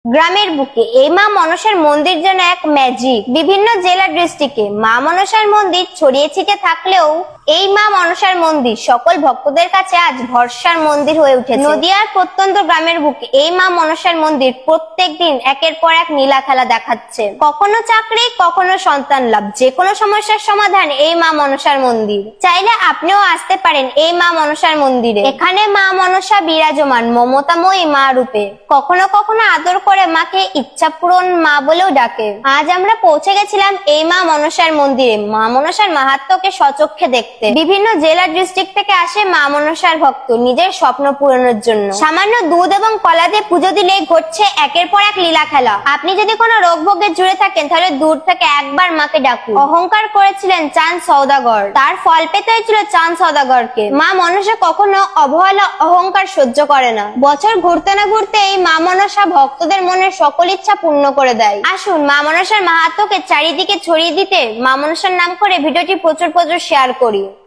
গ্রামের বুকে এই মা মনসার মন্দির যেন এক ম্যাজিক। বিভিন্ন জেলা ডিস্ট্রিক্টে মা মনসার মন্দির ছড়িয়ে ছিটিয়ে থাকলেও এই মা মনসার মন্দির সকল ভক্তদের কাছে আজ ভরসার মন্দির হয়ে উঠেছে। নদিয়ার প্রত্যন্ত গ্রামের বুকে এই মা মনসার মন্দির প্রত্যেক দিন একের পর এক নীলা খেলা দেখাচ্ছে। কখনো চাকরি, কখনো সন্তান লাভ, যে কোনো সমস্যার সমাধান এই মা মনসার মন্দির। চাইলে আপনিও আসতে পারেন এই মা মনসার মন্দিরে। এখানে মা মনসা বিরাজমান মমতাময়ী মা রূপে। কখনো কখনো আদর করে মাকে ইচ্ছা পূরণ মা বলেও ডাকে। আজ আমরা পৌঁছে গেছিলাম এই মা মনসার মন্দিরে মা মনসার মাহাত্ম্যকে স্বচক্ষে দেখতে। বিভিন্ন জেলা ডিস্ট্রিক্ট থেকে আসে মা মনসার ভক্ত নিজের স্বপ্ন পূরণের জন্য। সামান্য দুধ এবং কলা দিয়ে পুজো দিলে ঘটছে একের পর এক লীলা খেলা। আপনি যদি কোনো রোগ ভোগে জুড়ে থাকেন তাহলে দূর থেকে একবার মাকে ডাকুন। অহংকার করেছিলেন চাঁদ সওদাগর, তার ফল পেতে হয়েছিল চাঁদ সওদাগরকে। মা মনসা কখনো অবহেলা, অহংকার সহ্য করে না। বছর ঘুরতে না ঘুরতে এই মা মনসা ভক্তদের মনের সকল ইচ্ছা পূর্ণ করে দেয়। আসুন মা মনসার মাহাত্ম্যকে চারিদিকে ছড়িয়ে দিতে মা মনসার নাম করে ভিডিওটি প্রচুর শেয়ার করি।